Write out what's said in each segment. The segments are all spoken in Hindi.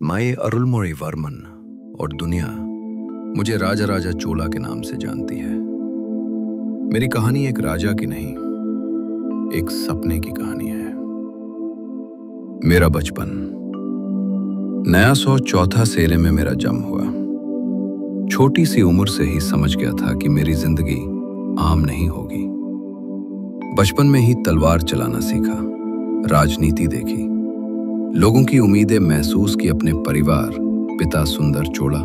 माई अरुलमोझीवर्मन और दुनिया मुझे राजा राजा चोला के नाम से जानती है। मेरी कहानी एक राजा की नहीं, एक सपने की कहानी है। मेरा बचपन। नया 104 सेरे में मेरा जन्म हुआ। छोटी सी उम्र से ही समझ गया था कि मेरी जिंदगी आम नहीं होगी। बचपन में ही तलवार चलाना सीखा, राजनीति देखी, लोगों की उम्मीदें महसूस की। अपने परिवार, पिता सुंदर चोला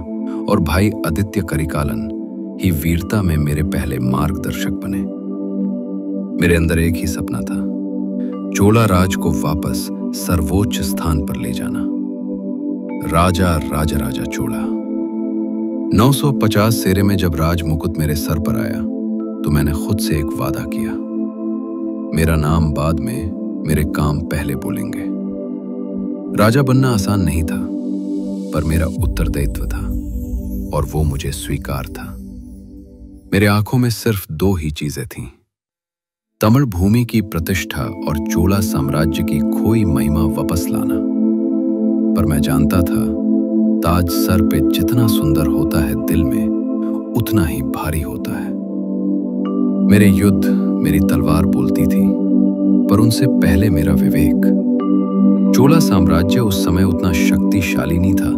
और भाई आदित्य करिकालन ही वीरता में मेरे पहले मार्गदर्शक बने। मेरे अंदर एक ही सपना था, चोला राज को वापस सर्वोच्च स्थान पर ले जाना। राजा राजा राजा चोला। 950 सेरे में जब राज मुकुट मेरे सर पर आया तो मैंने खुद से एक वादा किया, मेरा नाम बाद में, मेरे काम पहले बोलेंगे। राजा बनना आसान नहीं था, पर मेरा उत्तरदायित्व था और वो मुझे स्वीकार था। मेरे आंखों में सिर्फ दो ही चीजें थीं, तमिल भूमि की प्रतिष्ठा और चोला साम्राज्य की खोई महिमा वापस लाना। पर मैं जानता था, ताज सर पे जितना सुंदर होता है, दिल में उतना ही भारी होता है। मेरे युद्ध, मेरी तलवार बोलती थी, पर उनसे पहले मेरा विवेक। चोला साम्राज्य उस समय उतना शक्तिशाली नहीं था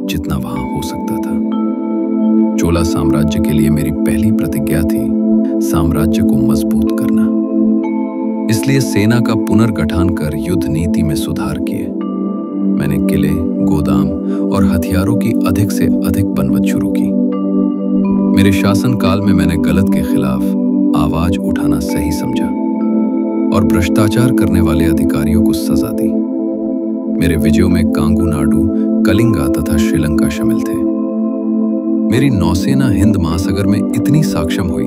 जितना वहां हो सकता था। चोला साम्राज्य के लिए मेरी पहली प्रतिज्ञा थी साम्राज्य को मजबूत करना। इसलिए सेना का पुनर्गठन कर युद्ध नीति में सुधार किए। मैंने किले, गोदाम और हथियारों की अधिक से अधिक बनवट शुरू की। मेरे शासनकाल में मैंने गलत के खिलाफ आवाज उठाना सही समझा और भ्रष्टाचार करने वाले अधिकारियों को सजा दी। मेरे विजयों में कांगू नाडु, कलिंगा तथा श्रीलंका शामिल थे। मेरी नौसेना हिंद महासागर में इतनी सक्षम हुई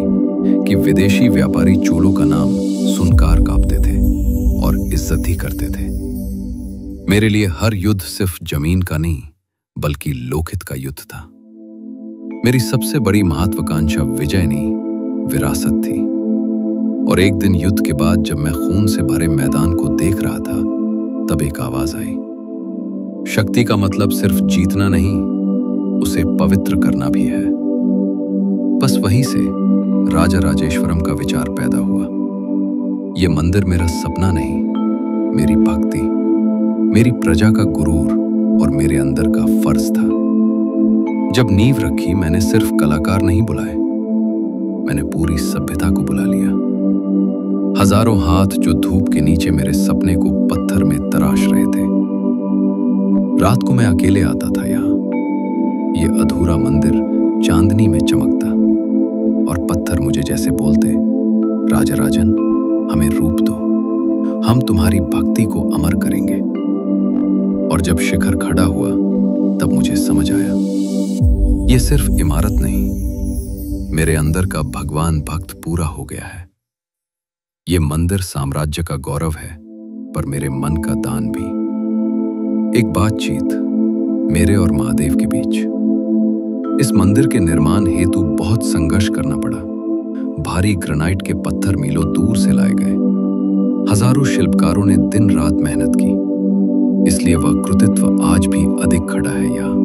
कि विदेशी व्यापारी चोलों का नाम सुनकर कांपते थे और इज्जत ही करते थे। मेरे लिए हर युद्ध सिर्फ जमीन का नहीं, बल्कि लोकहित का युद्ध था। मेरी सबसे बड़ी महत्वाकांक्षा विजय नहीं, विरासत थी। और एक दिन युद्ध के बाद जब मैं खून से भरे मैदान को देख रहा था, तब एक आवाज आई, शक्ति का मतलब सिर्फ जीतना नहीं, उसे पवित्र करना भी है। बस वहीं से राजा राजेश्वरम का विचार पैदा हुआ। यह मंदिर मेरा सपना नहीं, मेरी भक्ति, मेरी प्रजा का गुरूर और मेरे अंदर का फर्ज था। जब नींव रखी, मैंने सिर्फ कलाकार नहीं बुलाए, मैंने पूरी सभ्यता को बुला लिया। हजारों हाथ जो धूप के नीचे मेरे सपने को पत्थर में तराश रहे थे। रात को मैं अकेले आता था यहाँ। ये अधूरा मंदिर चांदनी में चमकता और पत्थर मुझे जैसे बोलते, राजा राजन, हमें रूप दो, हम तुम्हारी भक्ति को अमर करेंगे। और जब शिखर खड़ा हुआ, तब मुझे समझ आया, ये सिर्फ इमारत नहीं, मेरे अंदर का भगवान भक्त पूरा हो गया है। ये मंदिर साम्राज्य का गौरव है, पर मेरे मन का दान भी। एक बातचीत मेरे और महादेव के बीच। इस मंदिर के निर्माण हेतु बहुत संघर्ष करना पड़ा। भारी ग्रेनाइट के पत्थर मीलों दूर से लाए गए। हजारों शिल्पकारों ने दिन रात मेहनत की, इसलिए वह कृतित्व आज भी अधिक खड़ा है यहाँ।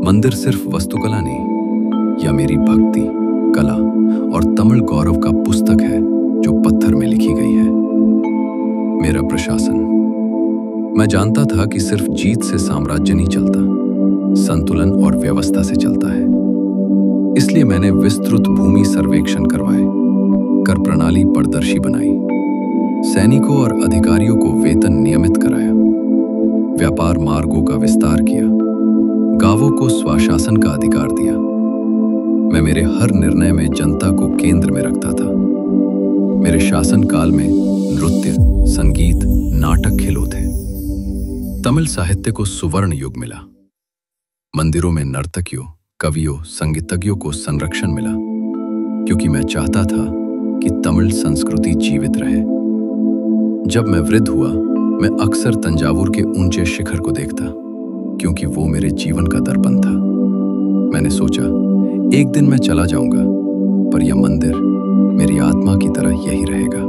मंदिर सिर्फ वस्तुकला नहीं, या मेरी भक्ति, कला और तमिल गौरव का पुस्तक है जो पत्थर में लिखी गई है। मेरा प्रशासन। मैं जानता था कि सिर्फ जीत से साम्राज्य नहीं चलता, संतुलन और व्यवस्था से चलता है। इसलिए मैंने विस्तृत भूमि सर्वेक्षण करवाए, कर प्रणाली पारदर्शी बनाई, सैनिकों और अधिकारियों को वेतन नियमित कराया, व्यापार मार्गों का विस्तार किया, गांवों को स्वशासन का अधिकार दिया। मैं मेरे हर निर्णय में जनता को केंद्र में रखता था। मेरे शासनकाल में नृत्य, संगीत, नाटक खिलो थे। तमिल साहित्य को सुवर्ण युग मिला। मंदिरों में नर्तकियों, कवियों, संगीतज्ञों को संरक्षण मिला, क्योंकि मैं चाहता था कि तमिल संस्कृति जीवित रहे। जब मैं वृद्ध हुआ, मैं अक्सर तंजावुर के ऊंचे शिखर को देखता, क्योंकि वो मेरे जीवन का दर्पण था। मैंने सोचा, एक दिन मैं चला जाऊंगा, पर यह मंदिर मेरी आत्मा की तरह यही रहेगा।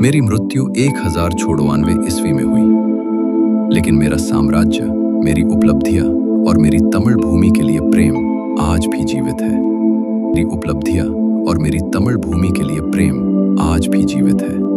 मेरी मृत्यु 1094 ईस्वी में हुई, लेकिन मेरा साम्राज्य मेरी उपलब्धियां और मेरी तमिल भूमि के लिए प्रेम आज भी जीवित है। मेरी उपलब्धियां और मेरी तमिल भूमि के लिए प्रेम आज भी जीवित है।